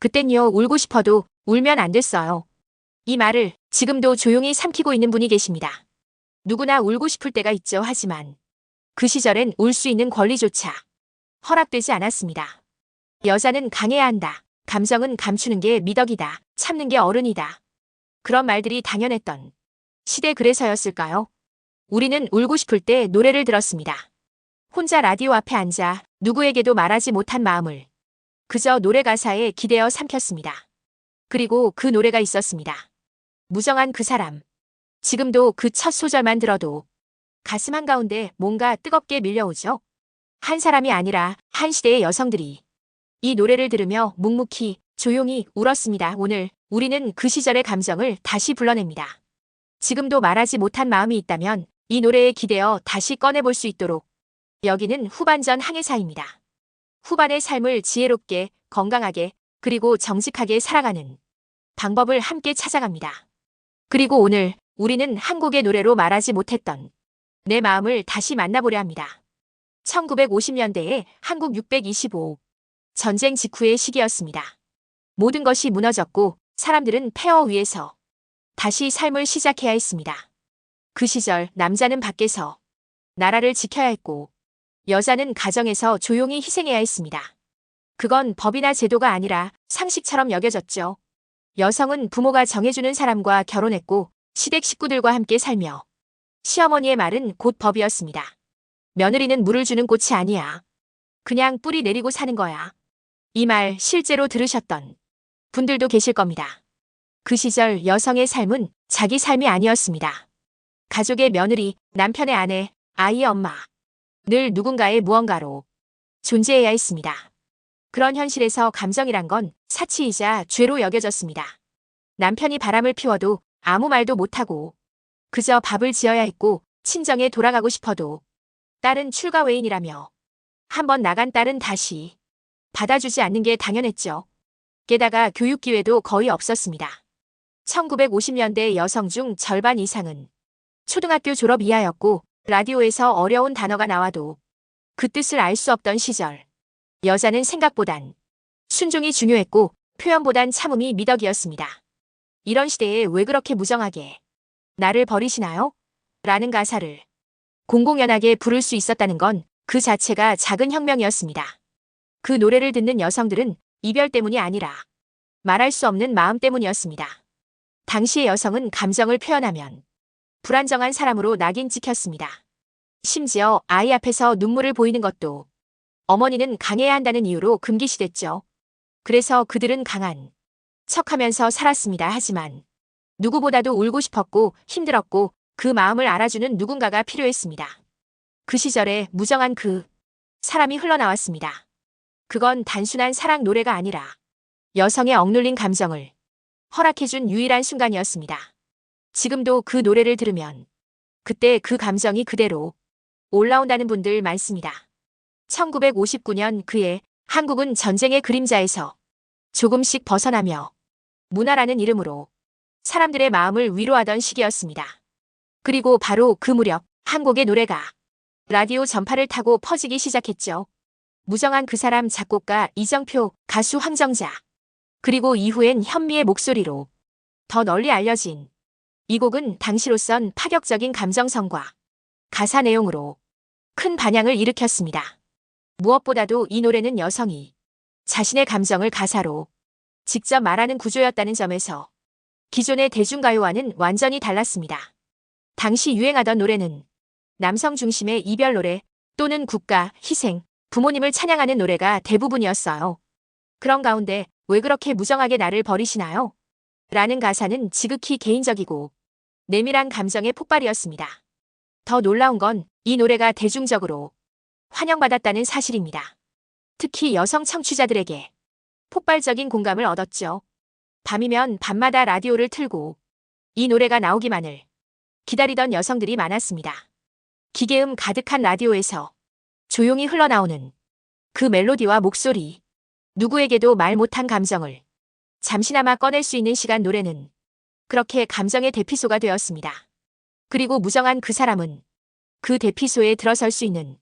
그땐요, 울고 싶어도 울면 안 됐어요. 이 말을 지금도 조용히 삼키고 있는 분이 계십니다. 누구나 울고 싶을 때가 있죠. 하지만 그 시절엔 울 수 있는 권리조차 허락되지 않았습니다. 여자는 강해야 한다. 감정은 감추는 게 미덕이다. 참는 게 어른이다. 그런 말들이 당연했던 시대. 그래서였을까요? 우리는 울고 싶을 때 노래를 들었습니다. 혼자 라디오 앞에 앉아 누구에게도 말하지 못한 마음을 그저 노래 가사에 기대어 삼켰습니다. 그리고 그 노래가 있었습니다. 무정한 그 사람. 지금도 그 첫 소절만 들어도 가슴 한가운데 뭔가 뜨겁게 밀려오죠. 한 사람이 아니라 한 시대의 여성들이 이 노래를 들으며 묵묵히 조용히 울었습니다. 오늘 우리는 그 시절의 감정을 다시 불러냅니다. 지금도 말하지 못한 마음이 있다면 이 노래에 기대어 다시 꺼내볼 수 있도록. 여기는 후반전 항해사입니다. 후반의 삶을 지혜롭게, 건강하게, 그리고 정직하게 살아가는 방법을 함께 찾아갑니다. 그리고 오늘 우리는 한국의 노래로 말하지 못했던 내 마음을 다시 만나보려 합니다. 1950년대에 한국 625. 전쟁 직후의 시기였습니다. 모든 것이 무너졌고 사람들은 폐허 위에서 다시 삶을 시작해야 했습니다. 그 시절 남자는 밖에서 나라를 지켜야 했고 여자는 가정에서 조용히 희생해야 했습니다. 그건 법이나 제도가 아니라 상식처럼 여겨졌죠. 여성은 부모가 정해주는 사람과 결혼했고 시댁 식구들과 함께 살며 시어머니의 말은 곧 법이었습니다. 며느리는 물을 주는 꽃이 아니야. 그냥 뿌리 내리고 사는 거야. 이 말 실제로 들으셨던 분들도 계실 겁니다. 그 시절 여성의 삶은 자기 삶이 아니었습니다. 가족의 며느리, 남편의 아내, 아이의 엄마. 늘 누군가의 무언가로 존재해야 했습니다. 그런 현실에서 감정이란 건 사치이자 죄로 여겨졌습니다. 남편이 바람을 피워도 아무 말도 못하고 그저 밥을 지어야 했고 친정에 돌아가고 싶어도 딸은 출가 외인이라며 한번 나간 딸은 다시 받아주지 않는 게 당연했죠. 게다가 교육 기회도 거의 없었습니다. 1950년대 여성 중 절반 이상은 초등학교 졸업 이하였고 라디오에서 어려운 단어가 나와도 그 뜻을 알 수 없던 시절. 여자는 생각보단 순종이 중요했고 표현보단 참음이 미덕이었습니다. 이런 시대에 왜 그렇게 무정하게 나를 버리시나요? 라는 가사를 공공연하게 부를 수 있었다는 건 그 자체가 작은 혁명이었습니다. 그 노래를 듣는 여성들은 이별 때문이 아니라 말할 수 없는 마음 때문이었습니다. 당시의 여성은 감정을 표현하면 불안정한 사람으로 낙인 찍혔습니다. 심지어 아이 앞에서 눈물을 보이는 것도 어머니는 강해야 한다는 이유로 금기시됐죠. 그래서 그들은 강한 척하면서 살았습니다. 하지만 누구보다도 울고 싶었고 힘들었고 그 마음을 알아주는 누군가가 필요했습니다. 그 시절에 무정한 그 사람이 흘러나왔습니다. 그건 단순한 사랑 노래가 아니라 여성의 억눌린 감정을 허락해준 유일한 순간이었습니다. 지금도 그 노래를 들으면 그때 그 감정이 그대로 올라온다는 분들 많습니다. 1959년 그해 한국은 전쟁의 그림자에서 조금씩 벗어나며 문화라는 이름으로 사람들의 마음을 위로하던 시기였습니다. 그리고 바로 그 무렵 한국의 노래가 라디오 전파를 타고 퍼지기 시작했죠. 무정한 그 사람 작곡가 이정표, 가수 황정자, 그리고 이후엔 현미의 목소리로 더 널리 알려진 이 곡은 당시로선 파격적인 감정성과 가사 내용으로 큰 반향을 일으켰습니다. 무엇보다도 이 노래는 여성이 자신의 감정을 가사로 직접 말하는 구조였다는 점에서 기존의 대중가요와는 완전히 달랐습니다. 당시 유행하던 노래는 남성 중심의 이별 노래 또는 국가, 희생, 부모님을 찬양하는 노래가 대부분이었어요. 그런 가운데 왜 그렇게 무정하게 나를 버리시나요? 라는 가사는 지극히 개인적이고 내밀한 감정의 폭발이었습니다. 더 놀라운 건 이 노래가 대중적으로 환영받았다는 사실입니다. 특히 여성 청취자들에게 폭발적인 공감을 얻었죠. 밤이면 밤마다 라디오를 틀고 이 노래가 나오기만을 기다리던 여성들이 많았습니다. 기계음 가득한 라디오에서 조용히 흘러나오는 그 멜로디와 목소리, 누구에게도 말 못한 감정을 잠시나마 꺼낼 수 있는 시간. 노래는 그렇게 감정의 대피소가 되었습니다. 그리고 무정한 그 사람은 그 대피소에 들어설 수 있는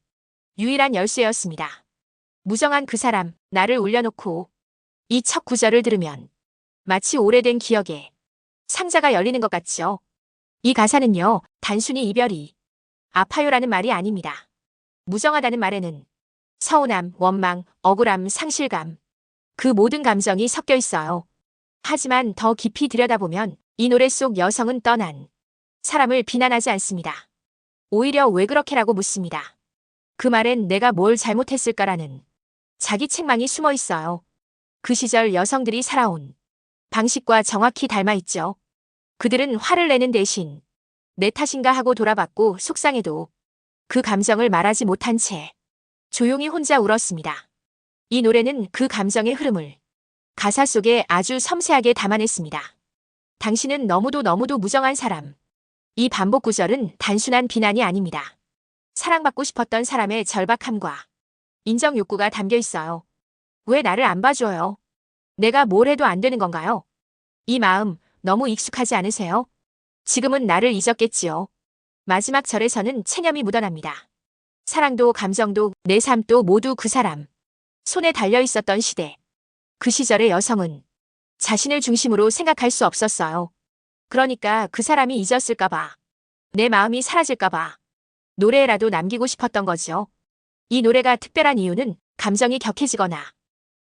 유일한 열쇠였습니다. 무정한 그 사람, 나를 울려놓고 이 첫 구절을 들으면 마치 오래된 기억에 상자가 열리는 것 같죠. 이 가사는요, 단순히 이별이 아파요라는 말이 아닙니다. 무정하다는 말에는 서운함, 원망, 억울함, 상실감, 그 모든 감정이 섞여 있어요. 하지만 더 깊이 들여다보면 이 노래 속 여성은 떠난 사람을 비난하지 않습니다. 오히려 왜 그렇게라고 묻습니다. 그 말엔 내가 뭘 잘못했을까라는 자기 책망이 숨어 있어요. 그 시절 여성들이 살아온 방식과 정확히 닮아 있죠. 그들은 화를 내는 대신 내 탓인가 하고 돌아봤고 속상해도 그 감정을 말하지 못한 채 조용히 혼자 울었습니다. 이 노래는 그 감정의 흐름을 가사 속에 아주 섬세하게 담아냈습니다. 당신은 너무도 무정한 사람. 이 반복 구절은 단순한 비난이 아닙니다. 사랑받고 싶었던 사람의 절박함과 인정 욕구가 담겨 있어요. 왜 나를 안 봐줘요? 내가 뭘 해도 안 되는 건가요? 이 마음 너무 익숙하지 않으세요? 지금은 나를 잊었겠지요. 마지막 절에서는 체념이 묻어납니다. 사랑도 감정도 내 삶도 모두 그 사람 손에 달려 있었던 시대. 그 시절의 여성은 자신을 중심으로 생각할 수 없었어요. 그러니까 그 사람이 잊었을까봐, 내 마음이 사라질까봐 노래라도 남기고 싶었던 거죠. 이 노래가 특별한 이유는 감정이 격해지거나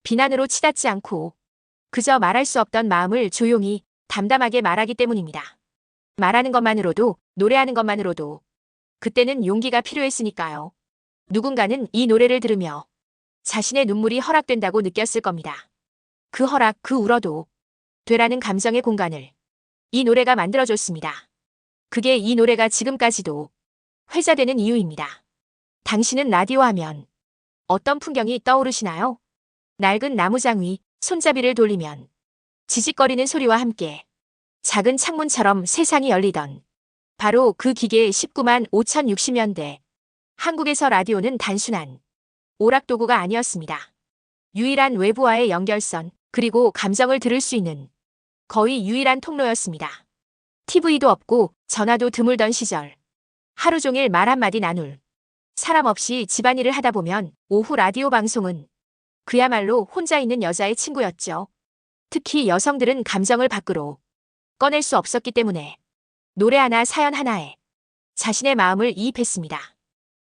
비난으로 치닫지 않고 그저 말할 수 없던 마음을 조용히 담담하게 말하기 때문입니다. 말하는 것만으로도, 노래하는 것만으로도 그때는 용기가 필요했으니까요. 누군가는 이 노래를 들으며 자신의 눈물이 허락된다고 느꼈을 겁니다. 그 허락, 그 울어도 되라는 감정의 공간을 이 노래가 만들어줬습니다. 그게 이 노래가 지금까지도 회자되는 이유입니다. 당신은 라디오 하면 어떤 풍경이 떠오르시나요? 낡은 나무장 위 손잡이를 돌리면 지직거리는 소리와 함께 작은 창문처럼 세상이 열리던 바로 그 기계의 19만 5060년대. 한국에서 라디오는 단순한 오락도구가 아니었습니다. 유일한 외부와의 연결선, 그리고 감정을 들을 수 있는 거의 유일한 통로였습니다. TV도 없고 전화도 드물던 시절. 하루 종일 말 한마디 나눌 사람 없이 집안일을 하다 보면 오후 라디오 방송은 그야말로 혼자 있는 여자의 친구였죠. 특히 여성들은 감정을 밖으로 꺼낼 수 없었기 때문에 노래 하나 사연 하나에 자신의 마음을 이입했습니다.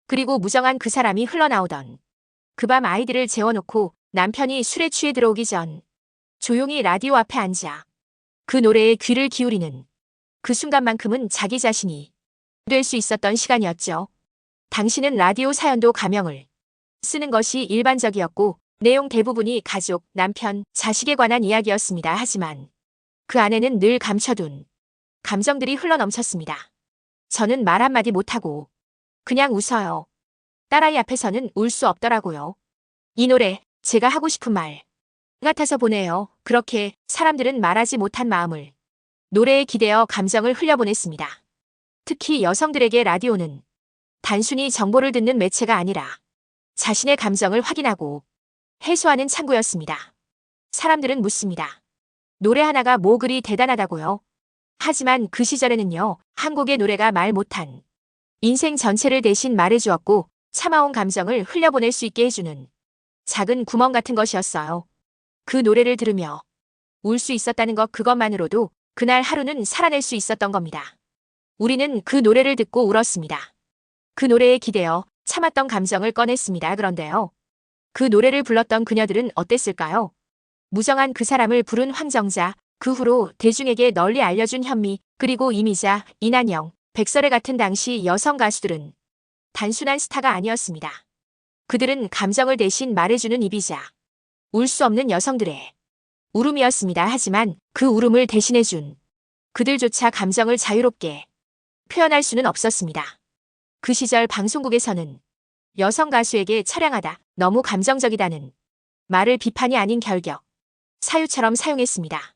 그리고 무정한 그 사람이 흘러나오던 그 밤 아이들을 재워놓고 남편이 술에 취해 들어오기 전 조용히 라디오 앞에 앉아 그 노래에 귀를 기울이는 그 순간만큼은 자기 자신이 될 수 있었던 시간이었죠. 당신은 라디오 사연도 가명을 쓰는 것이 일반적이었고 내용 대부분이 가족, 남편, 자식에 관한 이야기였습니다. 하지만 그 안에는 늘 감춰둔 감정들이 흘러넘쳤습니다. 저는 말 한마디 못하고 그냥 웃어요. 딸아이 앞에서는 울 수 없더라고요. 이 노래 제가 하고 싶은 말 같아서 보내요. 그렇게 사람들은 말하지 못한 마음을 노래에 기대어 감정을 흘려보냈습니다. 특히 여성들에게 라디오는 단순히 정보를 듣는 매체가 아니라 자신의 감정을 확인하고 해소하는 창구였습니다. 사람들은 묻습니다. 노래 하나가 뭐 그리 대단하다고요? 하지만 그 시절에는요, 한국의 노래가 말 못한 인생 전체를 대신 말해주었고 참아온 감정을 흘려보낼 수 있게 해주는 작은 구멍 같은 것이었어요. 그 노래를 들으며 울 수 있었다는 것 그것만으로도 그날 하루는 살아낼 수 있었던 겁니다. 우리는 그 노래를 듣고 울었습니다. 그 노래에 기대어 참았던 감정을 꺼냈습니다. 그런데요. 그 노래를 불렀던 그녀들은 어땠을까요? 무정한 그 사람을 부른 황정자, 그 후로 대중에게 널리 알려준 현미, 그리고 이미자, 이난영, 백설의 같은 당시 여성 가수들은 단순한 스타가 아니었습니다. 그들은 감정을 대신 말해주는 입이자 울 수 없는 여성들의 울음이었습니다. 하지만 그 울음을 대신해준 그들조차 감정을 자유롭게 표현할 수는 없었습니다. 그 시절 방송국에서는 여성 가수에게 처량하다, 너무 감정적이다는 말을 비판이 아닌 결격, 사유처럼 사용했습니다.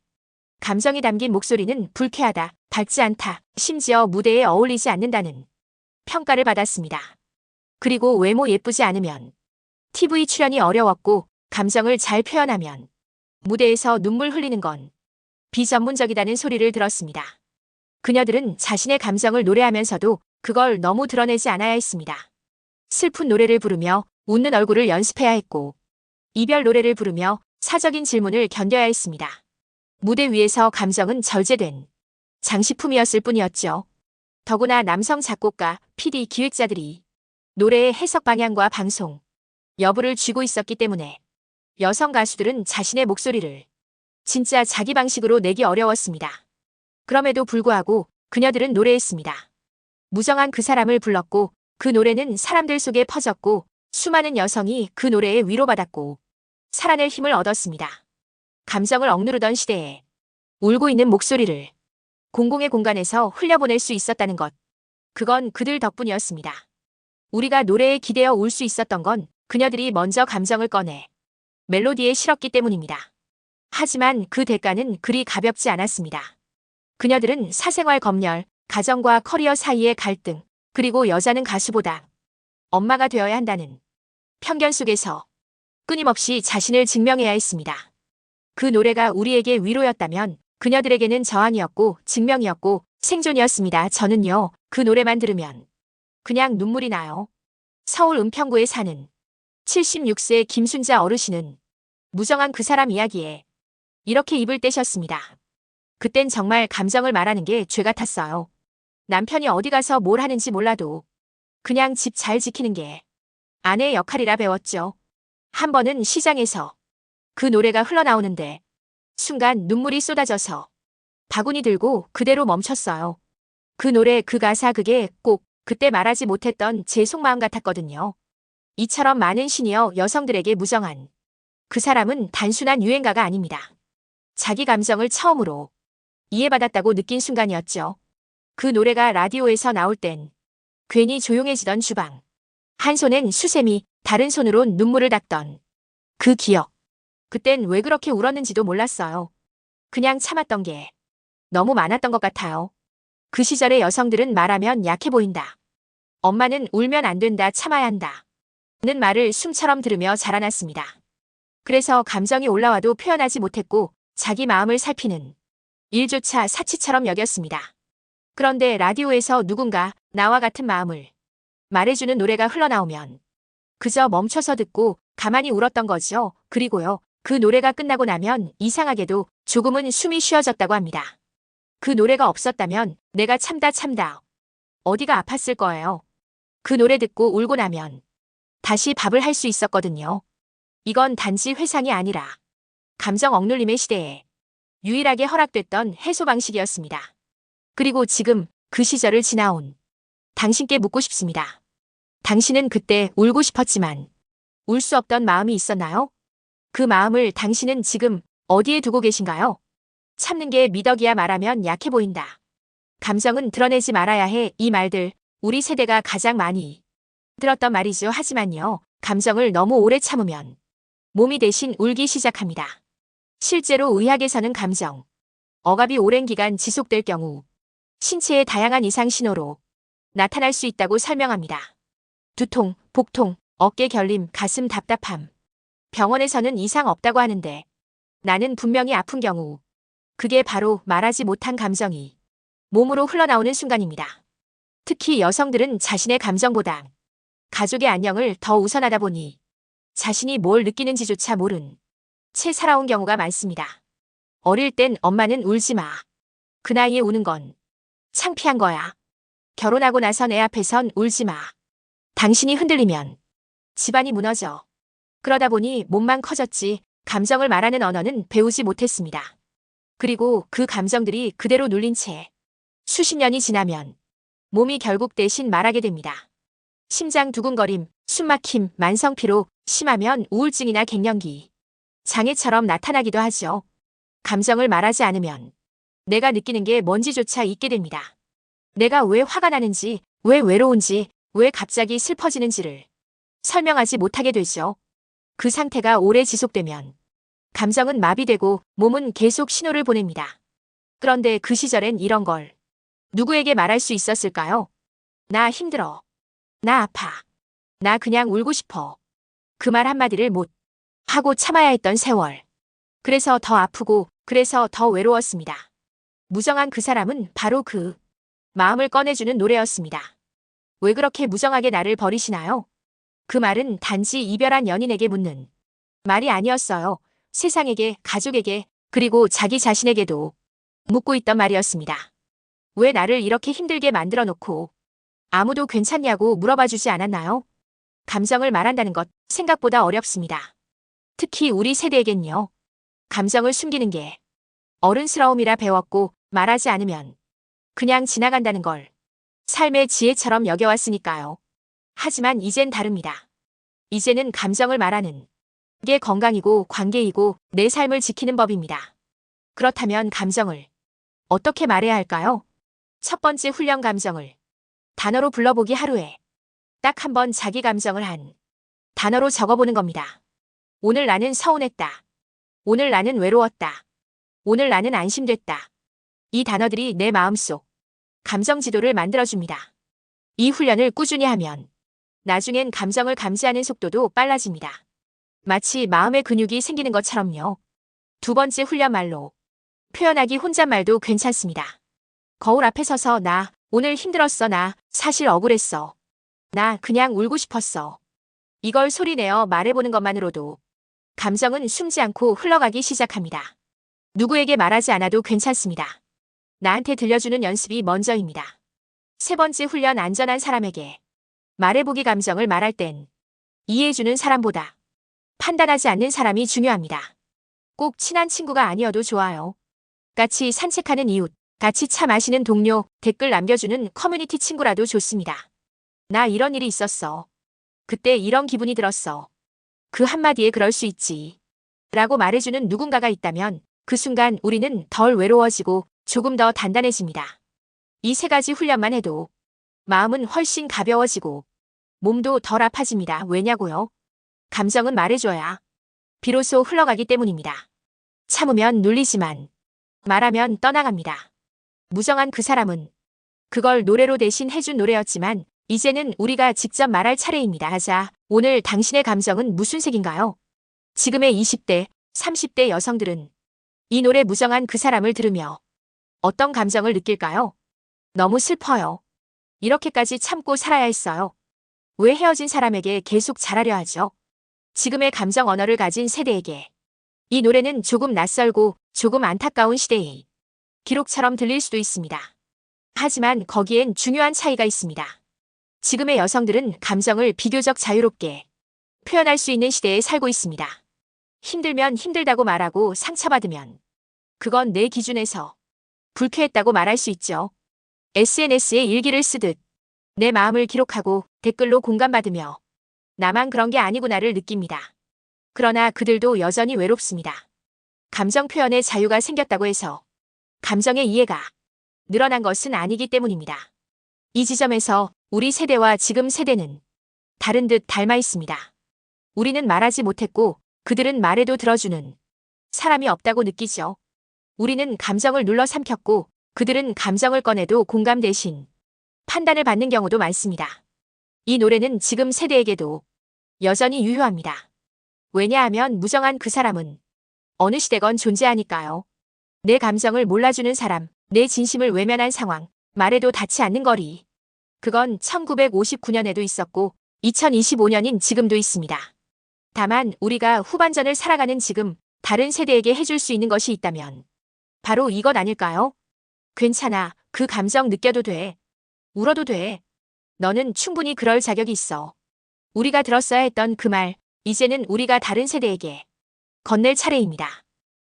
감정이 담긴 목소리는 불쾌하다, 밝지 않다, 심지어 무대에 어울리지 않는다는 평가를 받았습니다. 그리고 외모 예쁘지 않으면, TV 출연이 어려웠고 감정을 잘 표현하면 무대에서 눈물 흘리는 건 비전문적이다는 소리를 들었습니다. 그녀들은 자신의 감정을 노래하면서도 그걸 너무 드러내지 않아야 했습니다. 슬픈 노래를 부르며 웃는 얼굴을 연습해야 했고, 이별 노래를 부르며 사적인 질문을 견뎌야 했습니다. 무대 위에서 감정은 절제된 장식품이었을 뿐이었죠. 더구나 남성 작곡가, PD, 기획자들이 노래의 해석 방향과 방송, 여부를 쥐고 있었기 때문에 여성 가수들은 자신의 목소리를 진짜 자기 방식으로 내기 어려웠습니다. 그럼에도 불구하고 그녀들은 노래했습니다. 무정한 그 사람을 불렀고 그 노래는 사람들 속에 퍼졌고 수많은 여성이 그 노래에 위로받았고 살아낼 힘을 얻었습니다. 감정을 억누르던 시대에 울고 있는 목소리를 공공의 공간에서 흘려보낼 수 있었다는 것. 그건 그들 덕분이었습니다. 우리가 노래에 기대어 울 수 있었던 건 그녀들이 먼저 감정을 꺼내 멜로디에 실었기 때문입니다. 하지만 그 대가는 그리 가볍지 않았습니다. 그녀들은 사생활 검열, 가정과 커리어 사이의 갈등, 그리고 여자는 가수보다 엄마가 되어야 한다는 편견 속에서 끊임없이 자신을 증명해야 했습니다. 그 노래가 우리에게 위로였다면 그녀들에게는 저항이었고 증명이었고 생존이었습니다. 저는요, 그 노래만 들으면 그냥 눈물이 나요. 서울 은평구에 사는 76세 김순자 어르신은 무정한 그 사람 이야기에 이렇게 입을 떼셨습니다. 그땐 정말 감정을 말하는 게 죄 같았어요. 남편이 어디 가서 뭘 하는지 몰라도 그냥 집 잘 지키는 게 아내의 역할이라 배웠죠. 한 번은 시장에서 그 노래가 흘러나오는데 순간 눈물이 쏟아져서 바구니 들고 그대로 멈췄어요. 그 노래, 그 가사, 그게 꼭 그때 말하지 못했던 제 속마음 같았거든요. 이처럼 많은 시니어 여성들에게 무정한 그 사람은 단순한 유행가가 아닙니다. 자기 감정을 처음으로 이해받았다고 느낀 순간이었죠. 그 노래가 라디오에서 나올 땐 괜히 조용해지던 주방. 한 손엔 수세미, 다른 손으론 눈물을 닦던 그 기억. 그땐 왜 그렇게 울었는지도 몰랐어요. 그냥 참았던 게 너무 많았던 것 같아요. 그 시절의 여성들은 말하면 약해 보인다. 엄마는 울면 안 된다, 참아야 한다. 는 말을 숨처럼 들으며 자라났습니다. 그래서 감정이 올라와도 표현하지 못했고 자기 마음을 살피는 일조차 사치처럼 여겼습니다. 그런데 라디오에서 누군가 나와 같은 마음을 말해주는 노래가 흘러나오면 그저 멈춰서 듣고 가만히 울었던 거죠. 그리고요, 그 노래가 끝나고 나면 이상하게도 조금은 숨이 쉬어졌다고 합니다. 그 노래가 없었다면 내가 참다 어디가 아팠을 거예요. 그 노래 듣고 울고 나면 다시 밥을 할 수 있었거든요. 이건 단지 회상이 아니라 감정 억눌림의 시대에 유일하게 허락됐던 해소 방식이었습니다. 그리고 지금 그 시절을 지나온 당신께 묻고 싶습니다. 당신은 그때 울고 싶었지만 울 수 없던 마음이 있었나요? 그 마음을 당신은 지금 어디에 두고 계신가요? 참는 게 미덕이야, 말하면 약해 보인다. 감정은 드러내지 말아야 해. 이 말들 우리 세대가 가장 많이 들었던 말이죠. 하지만요, 감정을 너무 오래 참으면 몸이 대신 울기 시작합니다. 실제로 의학에서는 감정 억압이 오랜 기간 지속될 경우 신체의 다양한 이상 신호로 나타날 수 있다고 설명합니다. 두통, 복통, 어깨 결림, 가슴 답답함. 병원에서는 이상 없다고 하는데 나는 분명히 아픈 경우 그게 바로 말하지 못한 감정이 몸으로 흘러나오는 순간입니다. 특히 여성들은 자신의 감정보다 가족의 안녕을 더 우선하다 보니 자신이 뭘 느끼는지조차 모른 채 살아온 경우가 많습니다. 어릴 땐 엄마는 울지 마. 그 나이에 우는 건 창피한 거야. 결혼하고 나서 내 앞에선 울지 마. 당신이 흔들리면 집안이 무너져. 그러다 보니 몸만 커졌지 감정을 말하는 언어는 배우지 못했습니다. 그리고 그 감정들이 그대로 눌린 채 수십 년이 지나면 몸이 결국 대신 말하게 됩니다. 심장 두근거림, 숨막힘, 만성피로, 심하면 우울증이나 갱년기 장애처럼 나타나기도 하죠. 감정을 말하지 않으면 내가 느끼는 게 뭔지조차 잊게 됩니다. 내가 왜 화가 나는지, 왜 외로운지, 왜 갑자기 슬퍼지는지를 설명하지 못하게 되죠. 그 상태가 오래 지속되면 감정은 마비되고 몸은 계속 신호를 보냅니다. 그런데 그 시절엔 이런 걸 누구에게 말할 수 있었을까요? 나 힘들어. 나 아파. 나 그냥 울고 싶어. 그 말 한마디를 못 하고 참아야 했던 세월. 그래서 더 아프고 그래서 더 외로웠습니다. 무정한 그 사람은 바로 그 마음을 꺼내주는 노래였습니다. 왜 그렇게 무정하게 나를 버리시나요? 그 말은 단지 이별한 연인에게 묻는 말이 아니었어요. 세상에게, 가족에게, 그리고 자기 자신에게도 묻고 있던 말이었습니다. 왜 나를 이렇게 힘들게 만들어 놓고 아무도 괜찮냐고 물어봐 주지 않았나요? 감정을 말한다는 것 생각보다 어렵습니다. 특히 우리 세대에겐요. 감정을 숨기는 게 어른스러움이라 배웠고 말하지 않으면 그냥 지나간다는 걸 삶의 지혜처럼 여겨왔으니까요. 하지만 이젠 다릅니다. 이제는 감정을 말하는 게 건강이고 관계이고 내 삶을 지키는 법입니다. 그렇다면 감정을 어떻게 말해야 할까요? 첫 번째 훈련 감정을 단어로 불러보기 하루에 딱 한 번 자기 감정을 한 단어로 적어보는 겁니다. 오늘 나는 서운했다. 오늘 나는 외로웠다. 오늘 나는 안심됐다. 이 단어들이 내 마음속 감정 지도를 만들어줍니다. 이 훈련을 꾸준히 하면 나중엔 감정을 감지하는 속도도 빨라집니다. 마치 마음의 근육이 생기는 것처럼요. 두 번째 훈련 말로 표현하기 혼잣말도 괜찮습니다. 거울 앞에 서서 나 오늘 힘들었어. 나 사실 억울했어. 나 그냥 울고 싶었어. 이걸 소리내어 말해보는 것만으로도 감정은 숨지 않고 흘러가기 시작합니다. 누구에게 말하지 않아도 괜찮습니다. 나한테 들려주는 연습이 먼저입니다. 세 번째 훈련 안전한 사람에게 말해보기 감정을 말할 땐 이해해주는 사람보다 판단하지 않는 사람이 중요합니다. 꼭 친한 친구가 아니어도 좋아요. 같이 산책하는 이웃, 같이 차 마시는 동료, 댓글 남겨주는 커뮤니티 친구라도 좋습니다. 나 이런 일이 있었어. 그때 이런 기분이 들었어. 그 한마디에 그럴 수 있지. 라고 말해주는 누군가가 있다면 그 순간 우리는 덜 외로워지고 조금 더 단단해집니다. 이 세 가지 훈련만 해도 마음은 훨씬 가벼워지고 몸도 덜 아파집니다. 왜냐고요? 감정은 말해줘야 비로소 흘러가기 때문입니다. 참으면 눌리지만 말하면 떠나갑니다. 무정한 그 사람은 그걸 노래로 대신 해준 노래였지만 이제는 우리가 직접 말할 차례입니다. 하자. 오늘 당신의 감정은 무슨 색인가요? 지금의 20대, 30대 여성들은 이 노래 무정한 그 사람을 들으며 어떤 감정을 느낄까요? 너무 슬퍼요. 이렇게까지 참고 살아야 했어요. 왜 헤어진 사람에게 계속 잘하려 하죠? 지금의 감정 언어를 가진 세대에게 이 노래는 조금 낯설고 조금 안타까운 시대의 기록처럼 들릴 수도 있습니다. 하지만 거기엔 중요한 차이가 있습니다. 지금의 여성들은 감정을 비교적 자유롭게 표현할 수 있는 시대에 살고 있습니다. 힘들면 힘들다고 말하고 상처받으면 그건 내 기준에서 불쾌했다고 말할 수 있죠. SNS에 일기를 쓰듯 내 마음을 기록하고 댓글로 공감받으며 나만 그런 게 아니구나를 느낍니다. 그러나 그들도 여전히 외롭습니다. 감정 표현의 자유가 생겼다고 해서 감정의 이해가 늘어난 것은 아니기 때문입니다. 이 지점에서 우리 세대와 지금 세대는 다른 듯 닮아 있습니다. 우리는 말하지 못했고 그들은 말해도 들어주는 사람이 없다고 느끼죠. 우리는 감정을 눌러 삼켰고 그들은 감정을 꺼내도 공감 대신 판단을 받는 경우도 많습니다. 이 노래는 지금 세대에게도 여전히 유효합니다. 왜냐하면 무정한 그 사람은 어느 시대건 존재하니까요. 내 감정을 몰라주는 사람, 내 진심을 외면한 상황, 말해도 닿지 않는 거리. 그건 1959년에도 있었고 2025년인 지금도 있습니다. 다만 우리가 후반전을 살아가는 지금 다른 세대에게 해줄 수 있는 것이 있다면 바로 이것 아닐까요? 괜찮아. 그 감정 느껴도 돼. 울어도 돼. 너는 충분히 그럴 자격이 있어. 우리가 들었어야 했던 그 말, 이제는 우리가 다른 세대에게 건넬 차례입니다.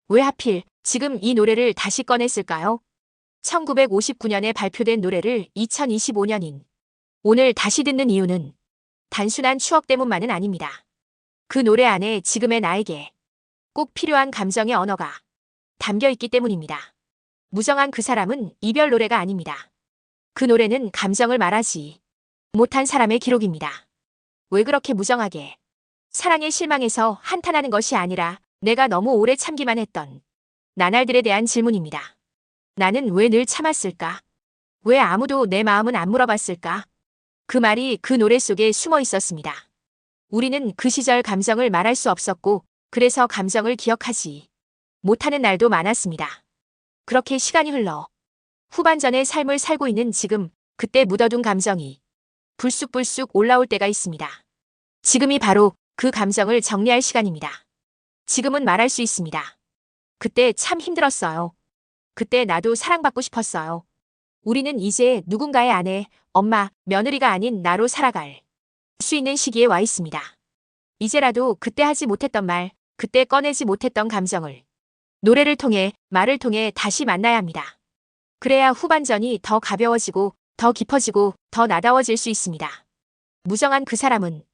왜 하필 지금 이 노래를 다시 꺼냈을까요? 1959년에 발표된 노래를 2025년인 오늘 다시 듣는 이유는 단순한 추억 때문만은 아닙니다. 그 노래 안에 지금의 나에게 꼭 필요한 감정의 언어가 담겨 있기 때문입니다. 무정한 그 사람은 이별 노래가 아닙니다. 그 노래는 감정을 말하지 못한 사람의 기록입니다. 왜 그렇게 무정하게 사랑에 실망해서 한탄하는 것이 아니라 내가 너무 오래 참기만 했던 나날들에 대한 질문입니다. 나는 왜 늘 참았을까? 왜 아무도 내 마음은 안 물어봤을까? 그 말이 그 노래 속에 숨어 있었습니다. 우리는 그 시절 감정을 말할 수 없었고 그래서 감정을 기억하지 못하는 날도 많았습니다. 그렇게 시간이 흘러 후반전의 삶을 살고 있는 지금 그때 묻어둔 감정이 불쑥불쑥 올라올 때가 있습니다. 지금이 바로 그 감정을 정리할 시간입니다. 지금은 말할 수 있습니다. 그때 참 힘들었어요. 그때 나도 사랑받고 싶었어요. 우리는 이제 누군가의 아내, 엄마, 며느리가 아닌 나로 살아갈 수 있는 시기에 와 있습니다. 이제라도 그때 하지 못했던 말, 그때 꺼내지 못했던 감정을 노래를 통해, 말을 통해 다시 만나야 합니다. 그래야 후반전이 더 가벼워지고, 더 깊어지고, 더 나다워질 수 있습니다. 무정한 그 사람은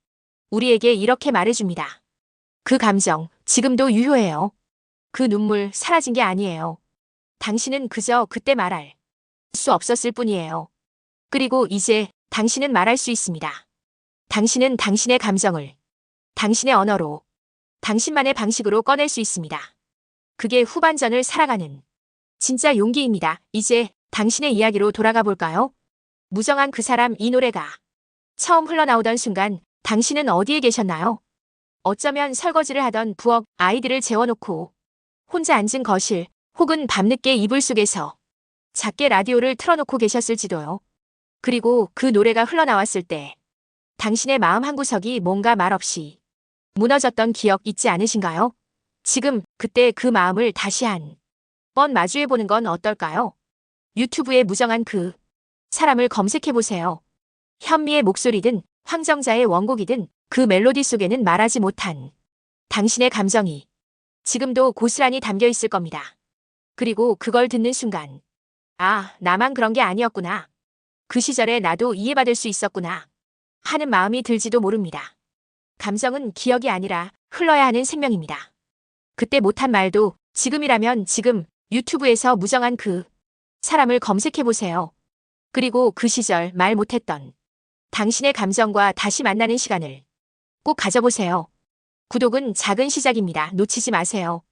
우리에게 이렇게 말해줍니다. 그 감정, 지금도 유효해요. 그 눈물 사라진 게 아니에요. 당신은 그저 그때 말할 수 없었을 뿐이에요. 그리고 이제 당신은 말할 수 있습니다. 당신은 당신의 감정을 당신의 언어로, 당신만의 방식으로 꺼낼 수 있습니다. 그게 후반전을 살아가는 진짜 용기입니다. 이제 당신의 이야기로 돌아가 볼까요? 무정한 그 사람 이 노래가 처음 흘러나오던 순간 당신은 어디에 계셨나요? 어쩌면 설거지를 하던 부엌 아이들을 재워놓고 혼자 앉은 거실 혹은 밤늦게 이불 속에서 작게 라디오를 틀어놓고 계셨을지도요. 그리고 그 노래가 흘러나왔을 때 당신의 마음 한구석이 뭔가 말없이 무너졌던 기억 있지 않으신가요? 지금 그때 그 마음을 다시 한 번 마주해보는 건 어떨까요? 유튜브에 무정한 그 사람을 검색해보세요. 현미의 목소리든 황정자의 원곡이든 그 멜로디 속에는 말하지 못한 당신의 감정이 지금도 고스란히 담겨 있을 겁니다. 그리고 그걸 듣는 순간, 아, 나만 그런 게 아니었구나. 그 시절에 나도 이해받을 수 있었구나. 하는 마음이 들지도 모릅니다. 감정은 기억이 아니라 흘러야 하는 생명입니다. 그때 못한 말도 지금이라면 지금 유튜브에서 무정한 그 사람을 검색해보세요. 그리고 그 시절 말 못했던 당신의 감정과 다시 만나는 시간을 꼭 가져보세요. 구독은 작은 시작입니다. 놓치지 마세요.